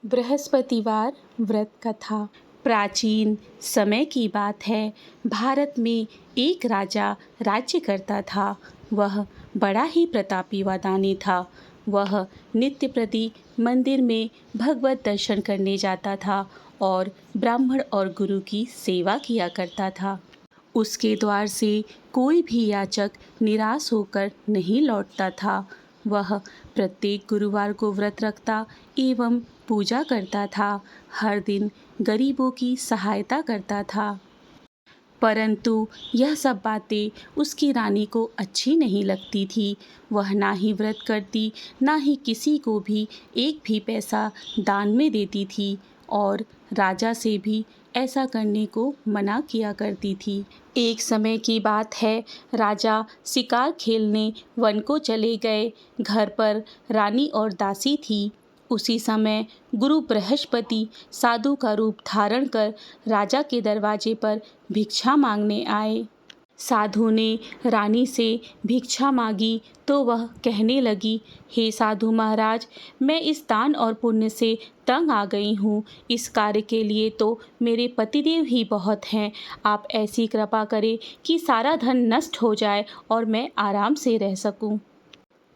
बृहस्पतिवार व्रत कथा। प्राचीन समय की बात है। भारत में एक राजा राज्य करता था। वह बड़ा ही प्रतापी व दानी था। वह नित्य प्रति मंदिर में भगवत दर्शन करने जाता था और ब्राह्मण और गुरु की सेवा किया करता था। उसके द्वार से कोई भी याचक निराश होकर नहीं लौटता था। वह प्रत्येक गुरुवार को व्रत रखता एवं पूजा करता था। हर दिन गरीबों की सहायता करता था। परंतु यह सब बातें उसकी रानी को अच्छी नहीं लगती थी। वह ना ही व्रत करती, ना ही किसी को भी एक भी पैसा दान में देती थी और राजा से भी ऐसा करने को मना किया करती थी। एक समय की बात है, राजा शिकार खेलने वन को चले गए। घर पर रानी और दासी थी। उसी समय गुरु बृहस्पति साधु का रूप धारण कर राजा के दरवाजे पर भिक्षा मांगने आए। साधु ने रानी से भिक्षा मांगी तो वह कहने लगी, हे साधु महाराज, मैं इस दान और पुण्य से तंग आ गई हूँ। इस कार्य के लिए तो मेरे पतिदेव ही बहुत हैं। आप ऐसी कृपा करें कि सारा धन नष्ट हो जाए और मैं आराम से रह सकूँ।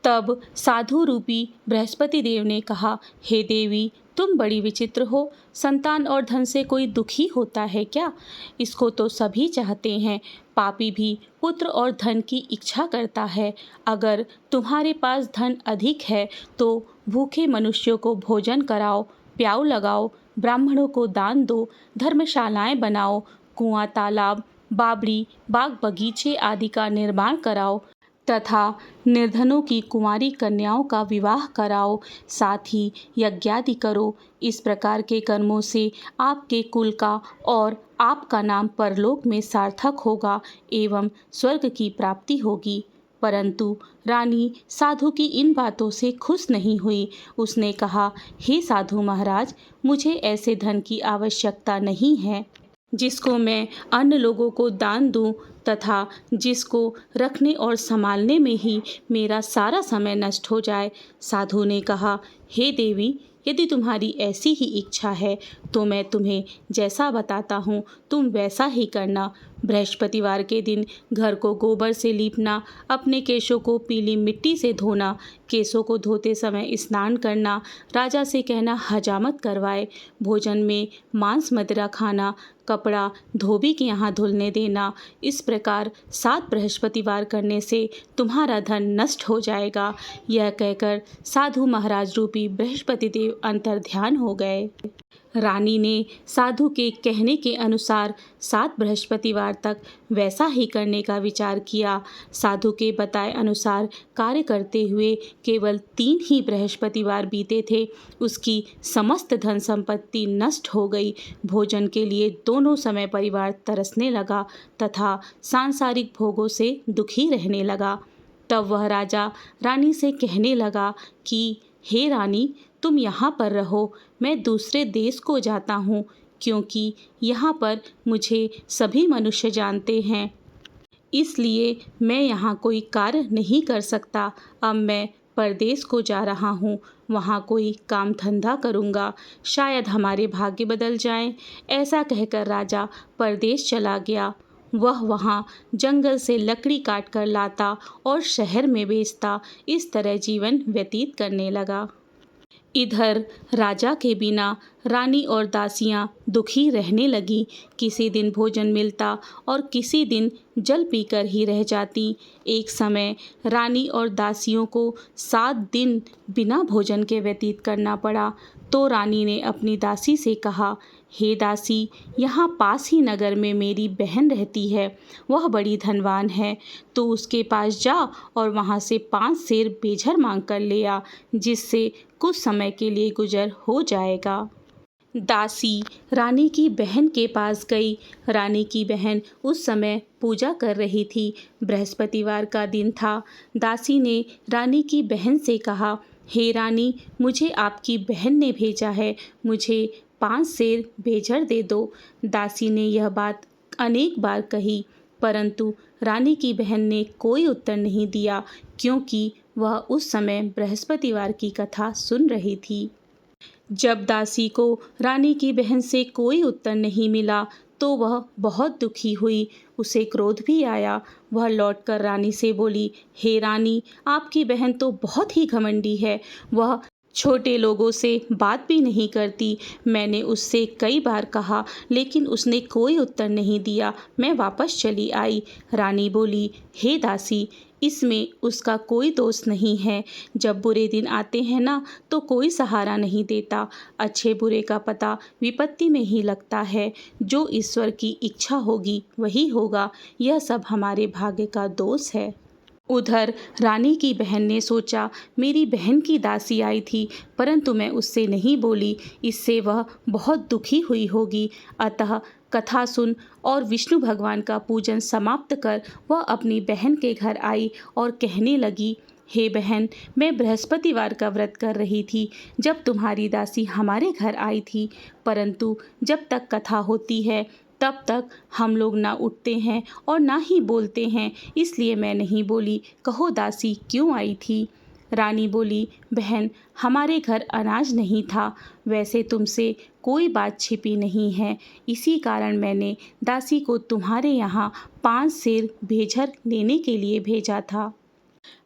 तब साधु रूपी बृहस्पति देव ने कहा, हे देवी, तुम बड़ी विचित्र हो। संतान और धन से कोई दुखी होता है क्या? इसको तो सभी चाहते हैं। पापी भी पुत्र और धन की इच्छा करता है। अगर तुम्हारे पास धन अधिक है तो भूखे मनुष्यों को भोजन कराओ, प्याऊ लगाओ, ब्राह्मणों को दान दो, धर्मशालाएं बनाओ, कुआं, तालाब, बावड़ी, बाग बगीचे आदि का निर्माण कराओ तथा निर्धनों की कुंवारी कन्याओं का विवाह कराओ। साथ ही यज्ञादि करो। इस प्रकार के कर्मों से आपके कुल का और आपका नाम परलोक में सार्थक होगा एवं स्वर्ग की प्राप्ति होगी। परंतु रानी साधु की इन बातों से खुश नहीं हुई। उसने कहा, हे साधु महाराज, मुझे ऐसे धन की आवश्यकता नहीं है जिसको मैं अन्य लोगों को दान दूं तथा जिसको रखने और संभालने में ही मेरा सारा समय नष्ट हो जाए। साधु ने कहा, हे देवी, यदि तुम्हारी ऐसी ही इच्छा है तो मैं तुम्हें जैसा बताता हूँ तुम वैसा ही करना। बृहस्पतिवार के दिन घर को गोबर से लीपना, अपने केशों को पीली मिट्टी से धोना, केशों को धोते समय स्नान करना, राजा से कहना हजामत करवाए, भोजन में मांस मदिरा खाना, कपड़ा धोबी के यहाँ धुलने देना। इस प्रकार 7 बृहस्पतिवार करने से तुम्हारा धन नष्ट हो जाएगा। यह कहकर साधु महाराज रूपी बृहस्पति देव अंतर्ध्यान हो गए। रानी ने साधु के कहने के अनुसार 7 बृहस्पतिवार तक वैसा ही करने का विचार किया। साधु के बताए अनुसार कार्य करते हुए केवल 3 ही बृहस्पतिवार बीते थे। उसकी समस्त धन संपत्ति नष्ट हो गई। भोजन के लिए दोनों समय परिवार तरसने लगा तथा सांसारिक भोगों से दुखी रहने लगा। तब वह राजा रानी से कहने लगा कि हे रानी, तुम यहाँ पर रहो, मैं दूसरे देश को जाता हूँ, क्योंकि यहाँ पर मुझे सभी मनुष्य जानते हैं, इसलिए मैं यहाँ कोई कार्य नहीं कर सकता। अब मैं परदेश को जा रहा हूँ, वहाँ कोई काम धंधा करूँगा, शायद हमारे भाग्य बदल जाएं। ऐसा कहकर राजा परदेश चला गया। वह वहाँ जंगल से लकड़ी काट कर लाता और शहर में बेचता। इस तरह जीवन व्यतीत करने लगा। इधर राजा के बिना रानी और दासियां दुखी रहने लगी। किसी दिन भोजन मिलता और किसी दिन जल पीकर ही रह जाती। एक समय रानी और दासियों को 7 दिन बिना भोजन के व्यतीत करना पड़ा। तो रानी ने अपनी दासी से कहा, हे दासी, यहाँ पास ही नगर में मेरी बहन रहती है। वह बड़ी धनवान है। तो उसके पास जा और वहाँ से 5 सेर बेझर मांग कर ले आ, जिससे कुछ समय के लिए गुजर हो जाएगा। दासी रानी की बहन के पास गई। रानी की बहन उस समय पूजा कर रही थी। बृहस्पतिवार का दिन था। दासी ने रानी की बहन से कहा, हे रानी, मुझे आपकी बहन ने भेजा है, मुझे 5 सेर बेझर दे दो। दासी ने यह बात अनेक बार कही, परंतु रानी की बहन ने कोई उत्तर नहीं दिया, क्योंकि वह उस समय बृहस्पतिवार की कथा सुन रही थी। जब दासी को रानी की बहन से कोई उत्तर नहीं मिला तो वह बहुत दुखी हुई। उसे क्रोध भी आया। वह लौटकर रानी से बोली, हे रानी, आपकी बहन तो बहुत ही घमंडी है। वह छोटे लोगों से बात भी नहीं करती। मैंने उससे कई बार कहा लेकिन उसने कोई उत्तर नहीं दिया। मैं वापस चली आई। रानी बोली, हे दासी, इसमें उसका कोई दोष नहीं है। जब बुरे दिन आते हैं ना तो कोई सहारा नहीं देता। अच्छे बुरे का पता विपत्ति में ही लगता है। जो ईश्वर की इच्छा होगी वही होगा। यह सब हमारे भाग्य का दोष है। उधर रानी की बहन ने सोचा, मेरी बहन की दासी आई थी परंतु मैं उससे नहीं बोली, इससे वह बहुत दुखी हुई होगी। अतः कथा सुन और विष्णु भगवान का पूजन समाप्त कर वह अपनी बहन के घर आई और कहने लगी, हे बहन, मैं बृहस्पतिवार का व्रत कर रही थी जब तुम्हारी दासी हमारे घर आई थी, परंतु जब तक कथा होती है तब तक हम लोग ना उठते हैं और ना ही बोलते हैं, इसलिए मैं नहीं बोली। कहो दासी क्यों आई थी? रानी बोली, बहन, हमारे घर अनाज नहीं था। वैसे तुमसे कोई बात छिपी नहीं है, इसी कारण मैंने दासी को तुम्हारे यहाँ 5 सेर भेजर लेने के लिए भेजा था।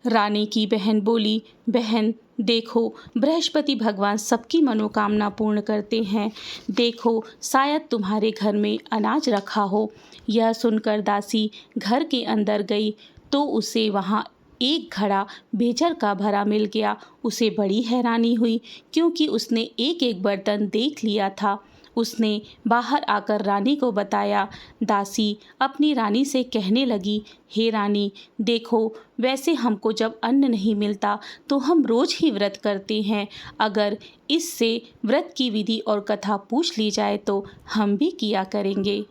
रानी की बहन बोली, बहन देखो, बृहस्पति भगवान सबकी मनोकामना पूर्ण करते हैं। देखो, शायद तुम्हारे घर में अनाज रखा हो। यह सुनकर दासी घर के अंदर गई तो उसे वहाँ एक घड़ा बेजर का भरा मिल गया। उसे बड़ी हैरानी हुई क्योंकि उसने एक एक बर्तन देख लिया था। उसने बाहर आकर रानी को बताया। दासी अपनी रानी से कहने लगी, हे रानी, देखो, वैसे हमको जब अन्न नहीं मिलता तो हम रोज ही व्रत करते हैं। अगर इससे व्रत की विधि और कथा पूछ ली जाए तो हम भी किया करेंगे।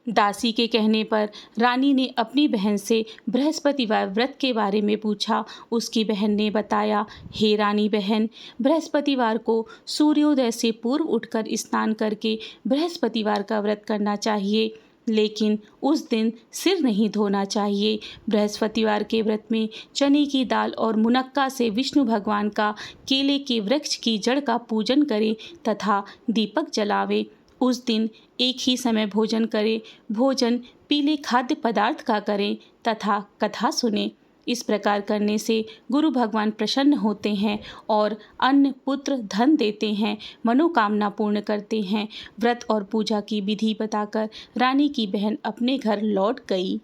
दासी के कहने पर रानी ने अपनी बहन से बृहस्पतिवार व्रत के बारे में पूछा। उसकी बहन ने बताया, हे रानी बहन, बृहस्पतिवार को सूर्योदय से पूर्व उठकर स्नान करके बृहस्पतिवार का व्रत करना चाहिए, लेकिन उस दिन सिर नहीं धोना चाहिए। बृहस्पतिवार के व्रत में चने की दाल और मुनक्का से विष्णु भगवान का केले के वृक्ष की जड़ का पूजन करें तथा दीपक जलावे। उस दिन एक ही समय भोजन करें। भोजन पीले खाद्य पदार्थ का करें तथा कथा सुने। इस प्रकार करने से गुरु भगवान प्रसन्न होते हैं और अन्न, पुत्र, धन देते हैं, मनोकामना पूर्ण करते हैं। व्रत और पूजा की विधि बताकर रानी की बहन अपने घर लौट गई।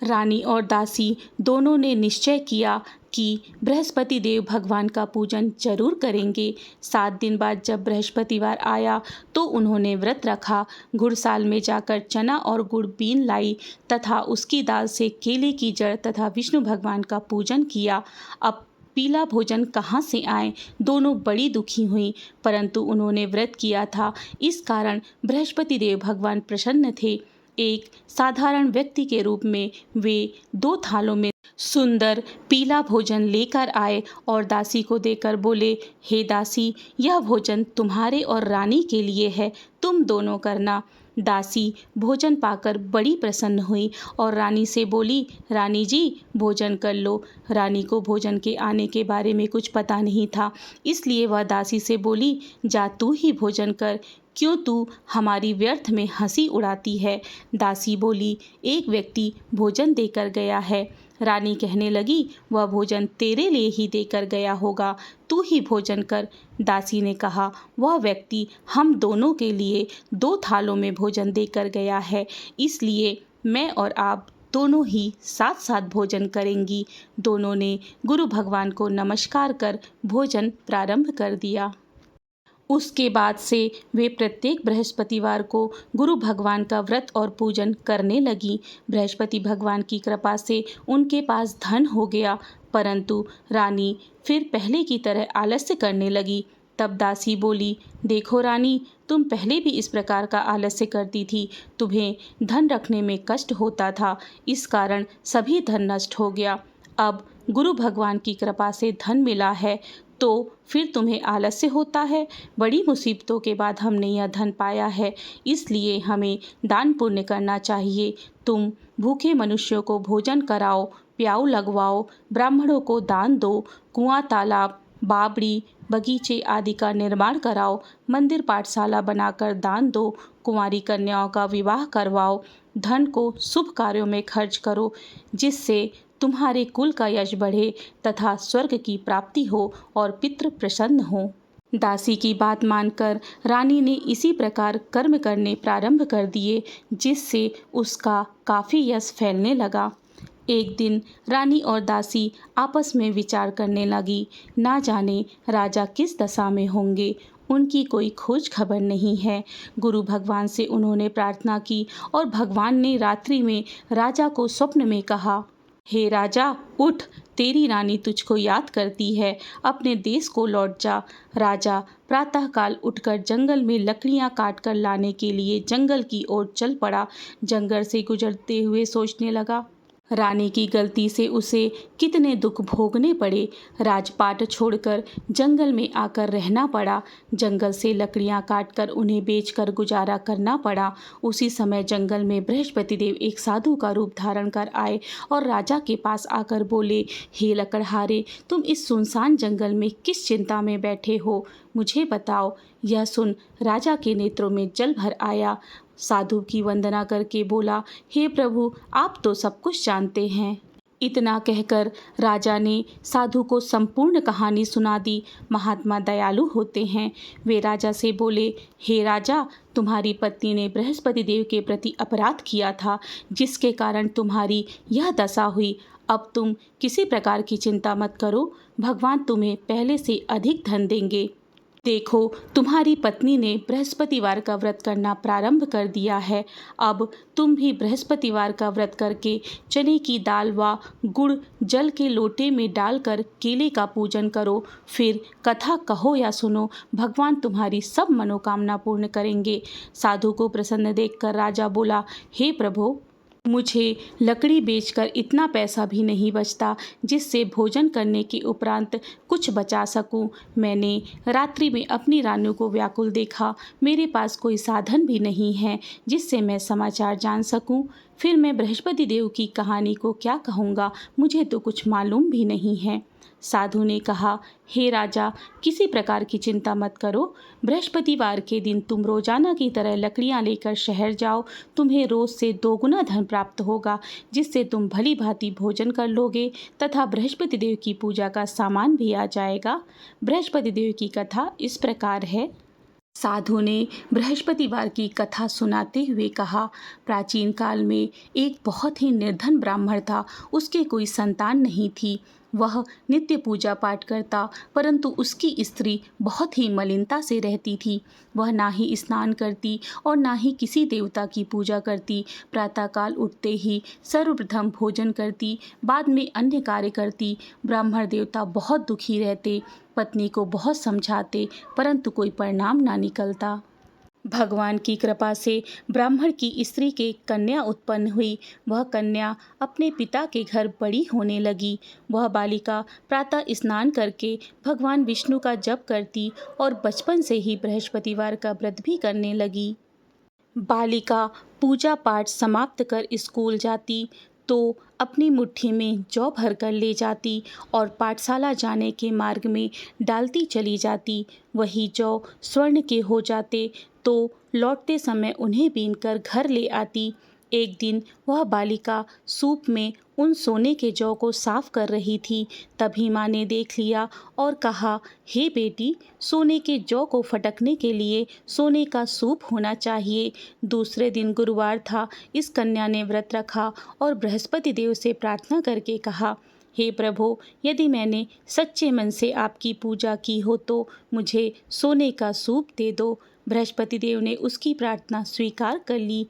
रानी और दासी दोनों ने निश्चय किया कि बृहस्पति देव भगवान का पूजन जरूर करेंगे। 7 दिन बाद जब बृहस्पतिवार आया तो उन्होंने व्रत रखा। गुड़साल में जाकर चना और गुड़ बीन लाई तथा उसकी दाल से केले की जड़ तथा विष्णु भगवान का पूजन किया। अब पीला भोजन कहाँ से आए? दोनों बड़ी दुखी हुई, परंतु उन्होंने व्रत किया था, इस कारण बृहस्पति देव भगवान प्रसन्न थे। एक साधारण व्यक्ति के रूप में वे 2 थालों में सुंदर पीला भोजन लेकर आए और दासी को देकर बोले, हे दासी, यह भोजन तुम्हारे और रानी के लिए है, तुम दोनों करना। दासी भोजन पाकर बड़ी प्रसन्न हुई और रानी से बोली, रानी जी, भोजन कर लो। रानी को भोजन के आने के बारे में कुछ पता नहीं था, इसलिए वह दासी से बोली, जा तू ही भोजन कर, क्यों तू हमारी व्यर्थ में हंसी उड़ाती है? दासी बोली, एक व्यक्ति भोजन देकर गया है। रानी कहने लगी, वह भोजन तेरे लिए ही देकर गया होगा, तू ही भोजन कर। दासी ने कहा, वह व्यक्ति हम दोनों के लिए 2 थालों में भोजन देकर गया है, इसलिए मैं और आप दोनों ही साथ साथ भोजन करेंगी। दोनों ने गुरु भगवान को नमस्कार कर भोजन प्रारंभ कर दिया। उसके बाद से वे प्रत्येक बृहस्पतिवार को गुरु भगवान का व्रत और पूजन करने लगी। बृहस्पति भगवान की कृपा से उनके पास धन हो गया, परंतु रानी फिर पहले की तरह आलस्य करने लगी। तब दासी बोली, देखो रानी, तुम पहले भी इस प्रकार का आलस्य करती थी, तुम्हें धन रखने में कष्ट होता था, इस कारण सभी धन नष्ट हो गया। अब गुरु भगवान की कृपा से धन मिला है तो फिर तुम्हें आलस्य होता है। बड़ी मुसीबतों के बाद हमने यह धन पाया है, इसलिए हमें दान पुण्य करना चाहिए। तुम भूखे मनुष्यों को भोजन कराओ, प्याऊ लगवाओ, ब्राह्मणों को दान दो, कुआं, तालाब, बावड़ी, बगीचे आदि का निर्माण कराओ, मंदिर पाठशाला बनाकर दान दो, कुंवारी कन्याओं का विवाह करवाओ, धन को शुभ कार्यों में खर्च करो, जिससे तुम्हारे कुल का यश बढ़े तथा स्वर्ग की प्राप्ति हो और पितृ प्रसन्न हो। दासी की बात मानकर रानी ने इसी प्रकार कर्म करने प्रारंभ कर दिए, जिससे उसका काफ़ी यश फैलने लगा। एक दिन रानी और दासी आपस में विचार करने लगी, ना जाने राजा किस दशा में होंगे, उनकी कोई खोज खबर नहीं है। गुरु भगवान से उन्होंने प्रार्थना की और भगवान ने रात्रि में राजा को स्वप्न में कहा, हे राजा, उठ, तेरी रानी तुझको याद करती है, अपने देश को लौट जा। राजा प्रातःकाल उठकर जंगल में लकड़ियां काट कर लाने के लिए जंगल की ओर चल पड़ा। जंगल से गुजरते हुए सोचने लगा, रानी की गलती से उसे कितने दुख भोगने पड़े। राजपाट छोड़कर जंगल में आकर रहना पड़ा। जंगल से लकड़ियां काटकर उन्हें बेचकर गुजारा करना पड़ा। उसी समय जंगल में बृहस्पति देव एक साधु का रूप धारण कर आए और राजा के पास आकर बोले, हे लकड़हारे, तुम इस सुनसान जंगल में किस चिंता में बैठे हो, मुझे बताओ। यह सुन राजा के नेत्रों में जल भर आया। साधु की वंदना करके बोला, हे प्रभु, आप तो सब कुछ जानते हैं। इतना कहकर राजा ने साधु को संपूर्ण कहानी सुना दी। महात्मा दयालु होते हैं। वे राजा से बोले, हे राजा, तुम्हारी पत्नी ने बृहस्पति देव के प्रति अपराध किया था, जिसके कारण तुम्हारी यह दशा हुई। अब तुम किसी प्रकार की चिंता मत करो, भगवान तुम्हें पहले से अधिक धन देंगे। देखो, तुम्हारी पत्नी ने बृहस्पतिवार का व्रत करना प्रारंभ कर दिया है। अब तुम भी बृहस्पतिवार का व्रत करके चने की दाल व गुड़ जल के लोटे में डालकर केले का पूजन करो। फिर कथा कहो या सुनो, भगवान तुम्हारी सब मनोकामना पूर्ण करेंगे। साधु को प्रसन्न देखकर राजा बोला, हे प्रभु, मुझे लकड़ी बेचकर इतना पैसा भी नहीं बचता जिससे भोजन करने के उपरांत कुछ बचा सकूं। मैंने रात्रि में अपनी रानी को व्याकुल देखा। मेरे पास कोई साधन भी नहीं है जिससे मैं समाचार जान सकूं। फिर मैं बृहस्पति देव की कहानी को क्या कहूँगा, मुझे तो कुछ मालूम भी नहीं है। साधु ने कहा, हे राजा, किसी प्रकार की चिंता मत करो। बृहस्पतिवार के दिन तुम रोजाना की तरह लकड़ियां लेकर शहर जाओ। तुम्हें रोज से 2 गुना धन प्राप्त होगा, जिससे तुम भली भांति भोजन कर लोगे तथा बृहस्पति देव की पूजा का सामान भी आ जाएगा। बृहस्पति देव की कथा इस प्रकार है। साधु ने बृहस्पतिवार की कथा सुनाते हुए कहा, प्राचीन काल में एक बहुत ही निर्धन ब्राह्मण था। उसके कोई संतान नहीं थी। वह नित्य पूजा पाठ करता, परंतु उसकी स्त्री बहुत ही मलिनता से रहती थी। वह ना ही स्नान करती और ना ही किसी देवता की पूजा करती। प्रातःकाल उठते ही सर्वप्रथम भोजन करती, बाद में अन्य कार्य करती। ब्राह्मण देवता बहुत दुखी रहते, पत्नी को बहुत समझाते, परंतु कोई परिणाम ना निकलता। भगवान की कृपा से ब्राह्मण की स्त्री के कन्या उत्पन्न हुई। वह कन्या अपने पिता के घर बड़ी होने लगी। वह बालिका प्रातः स्नान करके भगवान विष्णु का जप करती और बचपन से ही बृहस्पतिवार का व्रत भी करने लगी। बालिका पूजा पाठ समाप्त कर स्कूल जाती तो अपनी मुट्ठी में जौ भर कर ले जाती और पाठशाला जाने के मार्ग में डालती चली जाती। वही जौ स्वर्ण के हो जाते तो लौटते समय उन्हें बीनकर घर ले आती। एक दिन वह बालिका सूप में उन सोने के जौ को साफ कर रही थी। तभी माँ ने देख लिया और कहा, हे बेटी, सोने के जौ को फटकने के लिए सोने का सूप होना चाहिए। दूसरे दिन गुरुवार था। इस कन्या ने व्रत रखा और बृहस्पति देव से प्रार्थना करके कहा, हे प्रभु, यदि मैंने सच्चे मन से आपकी पूजा की हो तो मुझे सोने का सूप दे दो। बृहस्पति देव ने उसकी प्रार्थना स्वीकार कर ली।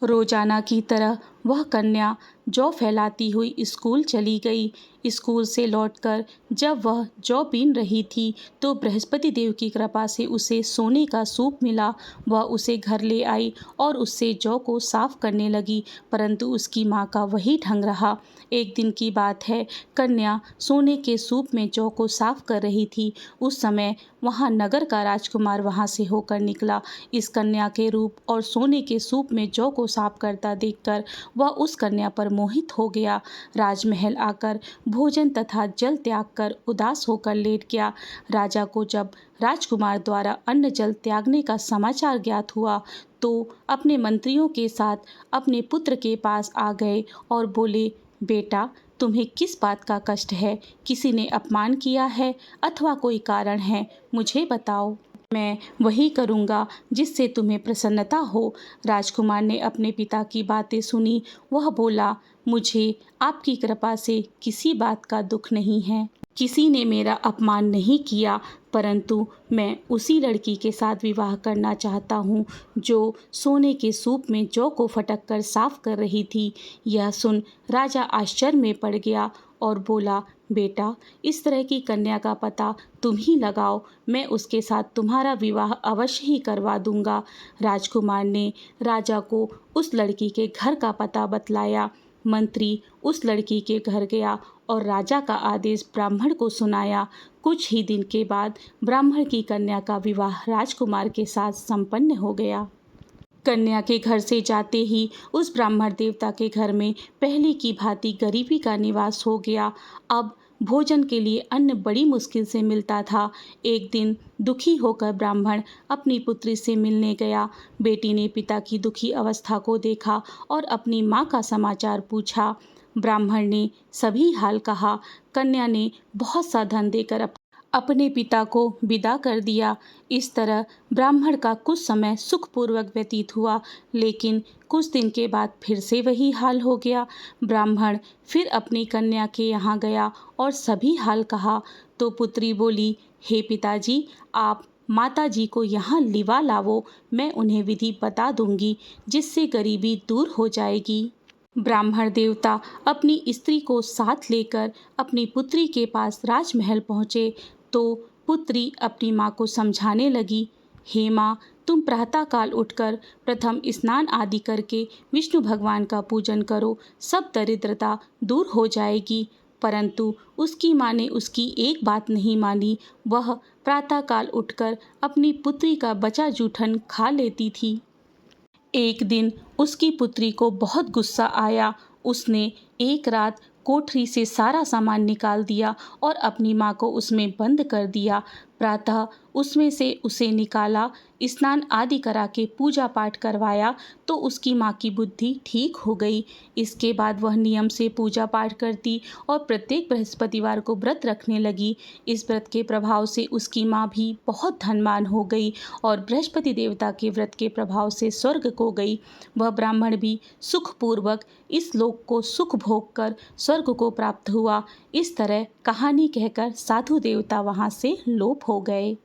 रोजाना की तरह वह कन्या जौ फैलाती हुई स्कूल चली गई। स्कूल से लौटकर जब वह जौ बीन रही थी तो बृहस्पति देव की कृपा से उसे सोने का सूप मिला। वह उसे घर ले आई और उससे जौ को साफ करने लगी, परंतु उसकी माँ का वही ढंग रहा। एक दिन की बात है, कन्या सोने के सूप में जौ को साफ कर रही थी। उस समय वहाँ नगर का राजकुमार वहाँ से होकर निकला। इस कन्या के रूप और सोने के सूप में जौ को साफ करता देखकर वह उस कन्या पर मोहित हो गया। राजमहल आकर भोजन तथा जल त्याग कर उदास होकर लेट गया। राजा को जब राजकुमार द्वारा अन्न जल त्यागने का समाचार ज्ञात हुआ तो अपने मंत्रियों के साथ अपने पुत्र के पास आ गए और बोले, बेटा, तुम्हें किस बात का कष्ट है? किसी ने अपमान किया है अथवा कोई कारण है? मुझे बताओ, मैं वही करूँगा जिससे तुम्हें प्रसन्नता हो। राजकुमार ने अपने पिता की बातें सुनी। वह बोला, मुझे आपकी कृपा से किसी बात का दुख नहीं है। किसी ने मेरा अपमान नहीं किया, परंतु मैं उसी लड़की के साथ विवाह करना चाहता हूँ जो सोने के सूप में जौ को फटक कर साफ कर रही थी। यह सुन राजा आश्चर्य में पड़ गया और बोला, बेटा, इस तरह की कन्या का पता तुम ही लगाओ, मैं उसके साथ तुम्हारा विवाह अवश्य ही करवा दूंगा। राजकुमार ने राजा को उस लड़की के घर का पता बतलाया। मंत्री उस लड़की के घर गया और राजा का आदेश ब्राह्मण को सुनाया। कुछ ही दिन के बाद ब्राह्मण की कन्या का विवाह राजकुमार के साथ संपन्न हो गया। कन्या के घर से जाते ही उस ब्राह्मण देवता के घर में पहले की भांति गरीबी का निवास हो गया। अब भोजन के लिए अन्न बड़ी मुश्किल से मिलता था। एक दिन दुखी होकर ब्राह्मण अपनी पुत्री से मिलने गया। बेटी ने पिता की दुखी अवस्था को देखा और अपनी माँ का समाचार पूछा। ब्राह्मण ने सभी हाल कहा। कन्या ने बहुत सा धन देकर अपने पिता को विदा कर दिया। इस तरह ब्राह्मण का कुछ समय सुखपूर्वक व्यतीत हुआ, लेकिन कुछ दिन के बाद फिर से वही हाल हो गया। ब्राह्मण फिर अपनी कन्या के यहाँ गया और सभी हाल कहा तो पुत्री बोली, हे पिताजी, आप माताजी को यहाँ लिवा लावो, मैं उन्हें विधि बता दूंगी जिससे गरीबी दूर हो जाएगी। ब्राह्मण देवता अपनी स्त्री को साथ लेकर अपनी पुत्री के पास राजमहल पहुँचे तो पुत्री अपनी माँ को समझाने लगी, हे माँ, तुम प्रातःकाल उठकर प्रथम स्नान आदि करके विष्णु भगवान का पूजन करो, सब दरिद्रता दूर हो जाएगी। परंतु उसकी माँ ने उसकी एक बात नहीं मानी। वह प्रातःकाल उठकर अपनी पुत्री का बचा जूठन खा लेती थी। एक दिन उसकी पुत्री को बहुत गुस्सा आया। उसने एक रात कोठरी से सारा सामान निकाल दिया और अपनी माँ को उसमें बंद कर दिया। प्रातः उसमें से उसे निकाला, स्नान आदि करा के पूजा पाठ करवाया तो उसकी माँ की बुद्धि ठीक हो गई। इसके बाद वह नियम से पूजा पाठ करती और प्रत्येक बृहस्पतिवार को व्रत रखने लगी। इस व्रत के प्रभाव से उसकी माँ भी बहुत धनवान हो गई और बृहस्पति देवता के व्रत के प्रभाव से स्वर्ग को गई। वह ब्राह्मण भी सुखपूर्वक इस लोक को सुख भोग कर स्वर्ग को प्राप्त हुआ। इस तरह कहानी कहकर साधु देवता वहाँ से लोप हो गए।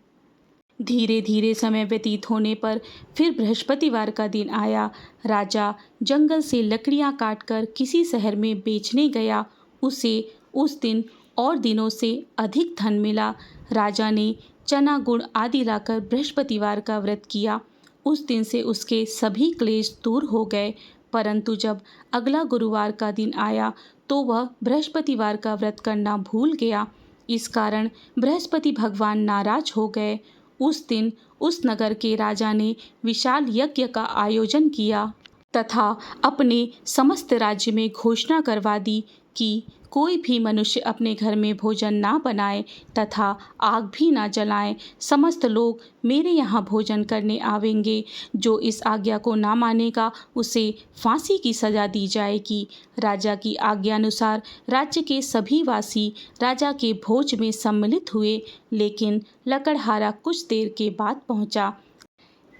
धीरे धीरे समय व्यतीत होने पर फिर बृहस्पतिवार का दिन आया। राजा जंगल से लकड़ियाँ काटकर किसी शहर में बेचने गया। उसे उस दिन और दिनों से अधिक धन मिला। राजा ने चना गुड़ आदि लाकर बृहस्पतिवार का व्रत किया। उस दिन से उसके सभी क्लेश दूर हो गए। परंतु जब अगला गुरुवार का दिन आया तो वह बृहस्पतिवार का व्रत करना भूल गया। इस कारण बृहस्पति भगवान नाराज हो गए। उस दिन उस नगर के राजा ने विशाल यज्ञ का आयोजन किया तथा अपने समस्त राज्य में घोषणा करवा दी कि कोई भी मनुष्य अपने घर में भोजन ना बनाए तथा आग भी ना जलाए। समस्त लोग मेरे यहाँ भोजन करने आवेंगे। जो इस आज्ञा को ना मानेगा उसे फांसी की सजा दी जाएगी। राजा की आज्ञानुसार राज्य के सभी वासी राजा के भोज में सम्मिलित हुए, लेकिन लकड़हारा कुछ देर के बाद पहुँचा।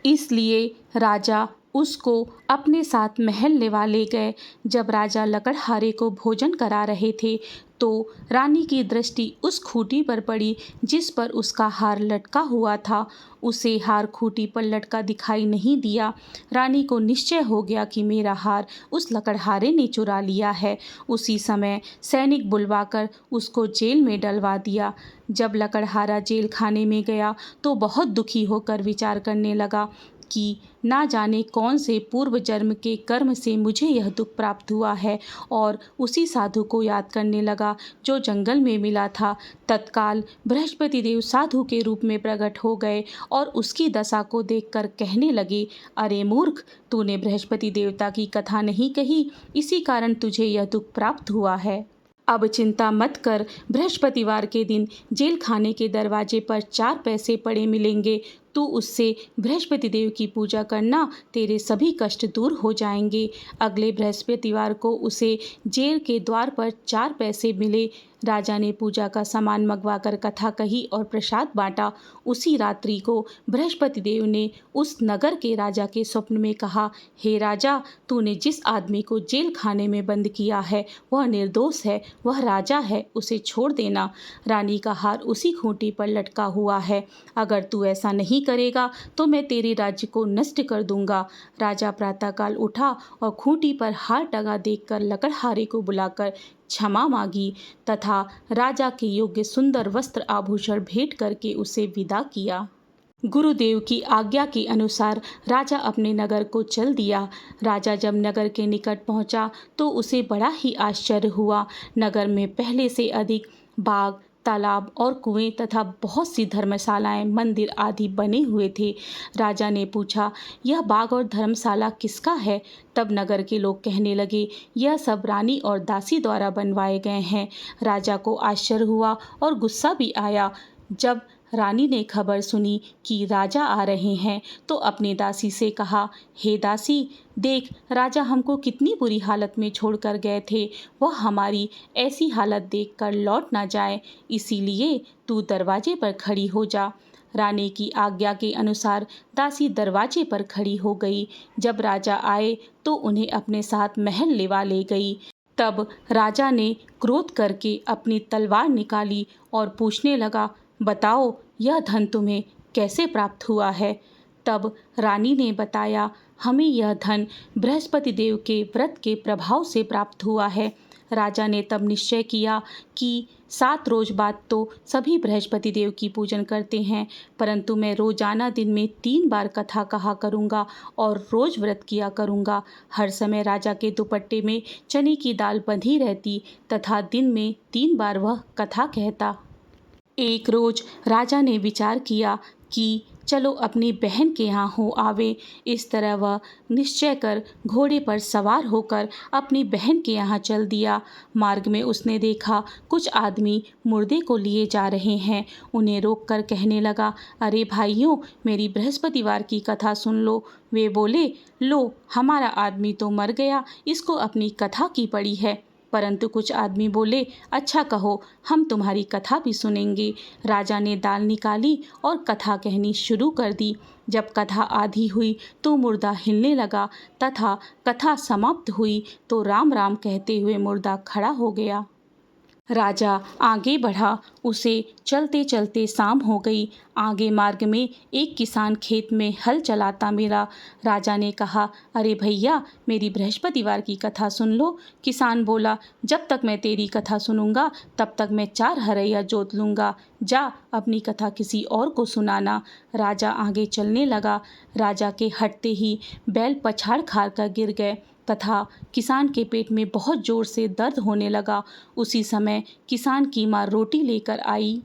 इसलिए राजा उसको अपने साथ महल लेवा ले गए। जब राजा लकड़हारे को भोजन करा रहे थे तो रानी की दृष्टि उस खूंटी पर पड़ी जिस पर उसका हार लटका हुआ था। उसे हार खूंटी पर लटका दिखाई नहीं दिया। रानी को निश्चय हो गया कि मेरा हार उस लकड़हारे ने चुरा लिया है। उसी समय सैनिक बुलवाकर उसको जेल में डलवा दिया। जब लकड़हारा जेल खाने में गया तो बहुत दुखी होकर विचार करने लगा कि ना जाने कौन से पूर्व जन्म के कर्म से मुझे यह दुख प्राप्त हुआ है, और उसी साधु को याद करने लगा जो जंगल में मिला था। तत्काल बृहस्पति देव साधु के रूप में प्रकट हो गए और उसकी दशा को देखकर कहने लगे, अरे मूर्ख, तूने बृहस्पति देवता की कथा नहीं कही, इसी कारण तुझे यह दुख प्राप्त हुआ है। अब चिंता मत कर, बृहस्पतिवार के दिन जेल खाने के दरवाजे पर 4 पैसे पड़े मिलेंगे। तू उससे बृहस्पति देव की पूजा करना, तेरे सभी कष्ट दूर हो जाएंगे। अगले बृहस्पतिवार को उसे जेल के द्वार पर 4 पैसे मिले। राजा ने पूजा का सामान मंगवाकर कथा कही और प्रसाद बांटा। उसी रात्रि को बृहस्पति देव ने उस नगर के राजा के स्वप्न में कहा, हे राजा, तूने जिस आदमी को जेल खाने में बंद किया है वह निर्दोष है, वह राजा है, उसे छोड़ देना। रानी का हार उसी खूंटी पर लटका हुआ है। अगर तू ऐसा नहीं करेगा तो मैं तेरे राज्य को नष्ट कर दूंगा। राजा प्रातःकाल उठा और खूंटी पर हार टंगा देखकर लकड़हारे को बुलाकर क्षमा मांगी तथा राजा के योग्य सुंदर वस्त्र आभूषण भेंट करके उसे विदा किया। गुरुदेव की आज्ञा के अनुसार राजा अपने नगर को चल दिया। राजा जब नगर के निकट पहुंचा तो उसे बड़ा ही आश्चर्य हुआ। नगर में पहले से अधिक बाग, तालाब और कुएं तथा बहुत सी धर्मशालाएं, मंदिर आदि बने हुए थे। राजा ने पूछा, यह बाग और धर्मशाला किसका है? तब नगर के लोग कहने लगे, यह सब रानी और दासी द्वारा बनवाए गए हैं। राजा को आश्चर्य हुआ और गुस्सा भी आया। जब रानी ने खबर सुनी कि राजा आ रहे हैं तो अपनी दासी से कहा, हे दासी, देख, राजा हमको कितनी बुरी हालत में छोड़कर गए थे। वह हमारी ऐसी हालत देखकर लौट ना जाए, इसीलिए तू दरवाजे पर खड़ी हो जा। रानी की आज्ञा के अनुसार दासी दरवाजे पर खड़ी हो गई। जब राजा आए तो उन्हें अपने साथ महल लेवा ले गई। तब राजा ने क्रोध करके अपनी तलवार निकाली और पूछने लगा, बताओ, यह धन तुम्हें कैसे प्राप्त हुआ है? तब रानी ने बताया, हमें यह धन बृहस्पति देव के व्रत के प्रभाव से प्राप्त हुआ है। राजा ने तब निश्चय किया कि 7 रोज बाद तो सभी बृहस्पति देव की पूजन करते हैं, परंतु मैं रोजाना दिन में 3 बार कथा कहा करूँगा और रोज व्रत किया करूँगा। हर समय राजा के दुपट्टे में चने की दाल बंधी रहती तथा दिन में 3 बार वह कथा कहता। एक रोज राजा ने विचार किया कि चलो अपनी बहन के यहाँ हो आवे। इस तरह वह निश्चय कर घोड़े पर सवार होकर अपनी बहन के यहाँ चल दिया। मार्ग में उसने देखा कुछ आदमी मुर्दे को लिए जा रहे हैं। उन्हें रोककर कहने लगा, अरे भाइयों, मेरी बृहस्पतिवार की कथा सुन लो। वे बोले, लो, हमारा आदमी तो मर गया, इसको अपनी कथा की पड़ी है। परंतु कुछ आदमी बोले, अच्छा कहो, हम तुम्हारी कथा भी सुनेंगे। राजा ने दाल निकाली और कथा कहनी शुरू कर दी। जब कथा आधी हुई तो मुर्दा हिलने लगा तथा कथा समाप्त हुई तो राम राम कहते हुए मुर्दा खड़ा हो गया। राजा आगे बढ़ा। उसे चलते चलते शाम हो गई। आगे मार्ग में एक किसान खेत में हल चलाता मिला। राजा ने कहा, अरे भैया, मेरी बृहस्पतिवार की कथा सुन लो। किसान बोला, जब तक मैं तेरी कथा सुनूंगा तब तक मैं 4 हरैया जोत लूँगा। जा, अपनी कथा किसी और को सुनाना। राजा आगे चलने लगा। राजा के हटते ही बैल पछाड़ खार कर गिर गए तथा किसान के पेट में बहुत जोर से दर्द होने लगा। उसी समय किसान की माँ रोटी लेकर आई।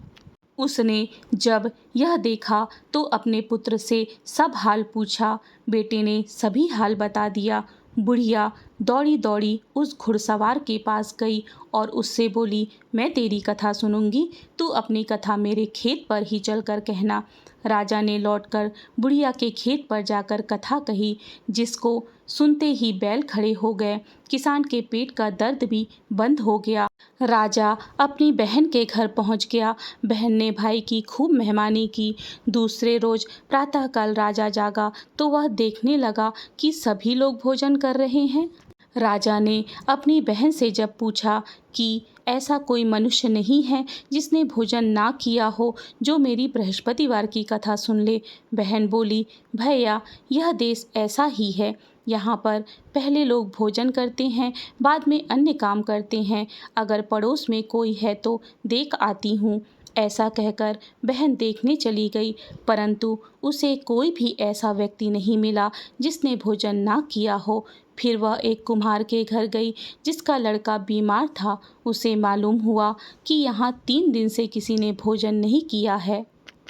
उसने जब यह देखा तो अपने पुत्र से सब हाल पूछा। बेटे ने सभी हाल बता दिया। बुढ़िया दौड़ी दौड़ी उस घुड़सवार के पास गई और उससे बोली, मैं तेरी कथा सुनूंगी, तू अपनी कथा मेरे खेत पर ही चलकर कहना। राजा ने लौटकर बुढ़िया के खेत पर जाकर कथा कही, जिसको सुनते ही बैल खड़े हो गए। किसान के पेट का दर्द भी बंद हो गया। राजा अपनी बहन के घर पहुंच गया। बहन ने भाई की खूब मेहमानी की। दूसरे रोज प्रातःकाल राजा जागा तो वह देखने लगा कि सभी लोग भोजन कर रहे हैं। राजा ने अपनी बहन से जब पूछा कि ऐसा कोई मनुष्य नहीं है जिसने भोजन ना किया हो जो मेरी बृहस्पतिवार की कथा सुन ले। बहन बोली, भैया, यह देश ऐसा ही है। यहाँ पर पहले लोग भोजन करते हैं, बाद में अन्य काम करते हैं। अगर पड़ोस में कोई है तो देख आती हूँ। ऐसा कहकर बहन देखने चली गई, परंतु उसे कोई भी ऐसा व्यक्ति नहीं मिला जिसने भोजन ना किया हो। फिर वह एक कुम्हार के घर गई जिसका लड़का बीमार था। उसे मालूम हुआ कि यहाँ 3 दिन से किसी ने भोजन नहीं किया है।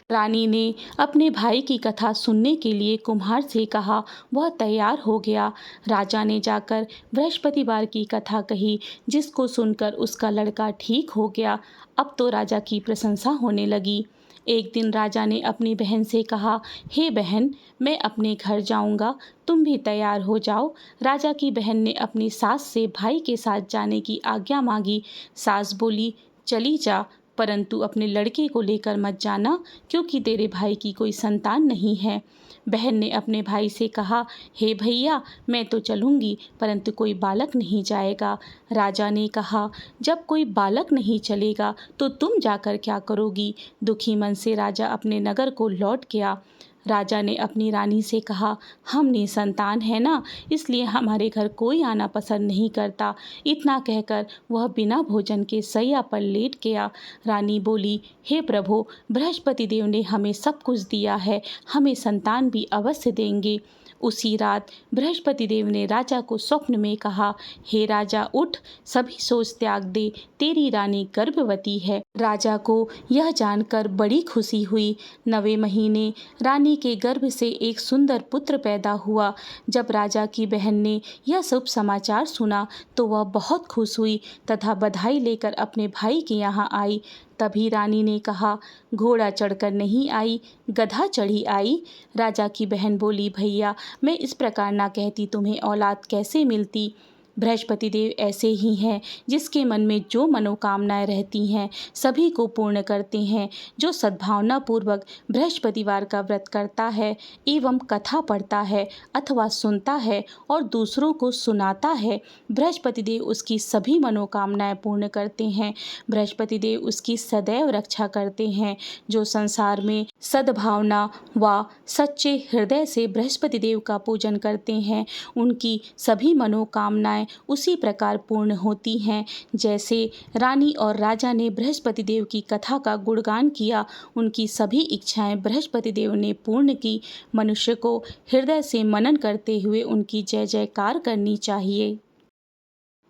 रानी ने अपने भाई की कथा सुनने के लिए कुम्हार से कहा। वह तैयार हो गया। राजा ने जाकर बृहस्पतिवार की कथा कही, जिसको सुनकर उसका लड़का ठीक हो गया। अब तो राजा की प्रशंसा होने लगी। एक दिन राजा ने अपनी बहन से कहा, हे बहन, मैं अपने घर जाऊंगा, तुम भी तैयार हो जाओ। राजा की बहन ने अपनी सास से भाई के साथ जाने की आज्ञा मांगी। सास बोली, चली जा, परंतु अपने लड़के को लेकर मत जाना, क्योंकि तेरे भाई की कोई संतान नहीं है। बहन ने अपने भाई से कहा, हे भैया, मैं तो चलूंगी, परंतु कोई बालक नहीं जाएगा। राजा ने कहा, जब कोई बालक नहीं चलेगा तो तुम जाकर क्या करोगी? दुखी मन से राजा अपने नगर को लौट गया। राजा ने अपनी रानी से कहा, हम निसंतान है ना, इसलिए हमारे घर कोई आना पसंद नहीं करता। इतना कहकर वह बिना भोजन के सैया पर लेट गया। रानी बोली, हे प्रभु, बृहस्पति देव ने हमें सब कुछ दिया है, हमें संतान भी अवश्य देंगे। उसी रात बृहस्पति देव ने राजा को स्वप्न में कहा, हे राजा, उठ, सभी सोच त्याग दे, तेरी रानी गर्भवती है। राजा को यह जानकर बड़ी खुशी हुई। 9वें महीने रानी के गर्भ से एक सुंदर पुत्र पैदा हुआ। जब राजा की बहन ने यह शुभ समाचार सुना तो वह बहुत खुश हुई तथा बधाई लेकर अपने भाई के यहाँ आई। तभी रानी ने कहा, घोड़ा चढ़कर नहीं आई, गधा चढ़ी आई। राजा की बहन बोली, भैया, मैं इस प्रकार ना कहती तुम्हें औलाद कैसे मिलती। बृहस्पति देव ऐसे ही हैं, जिसके मन में जो मनोकामनाएं रहती हैं सभी को पूर्ण करते हैं। जो सद्भावना पूर्वक बृहस्पतिवार का व्रत करता है एवं कथा पढ़ता है अथवा सुनता है और दूसरों को सुनाता है, बृहस्पति देव उसकी सभी मनोकामनाएं पूर्ण करते हैं। बृहस्पति देव उसकी सदैव रक्षा करते हैं। जो संसार में सद्भावना व सच्चे हृदय से बृहस्पति देव का पूजन करते हैं, उनकी सभी मनोकामनाएं उसी प्रकार पूर्ण होती हैं। जैसे रानी और राजा ने बृहस्पति देव की कथा का गुणगान किया, उनकी सभी इच्छाएं बृहस्पति देव ने पूर्ण की। मनुष्य को हृदय से मनन करते हुए उनकी जय जयकार करनी चाहिए।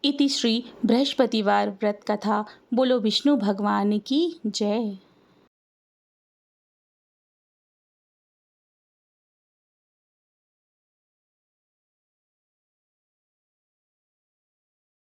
इति श्री बृहस्पतिवार व्रत कथा। बोलो विष्णु भगवान की जय।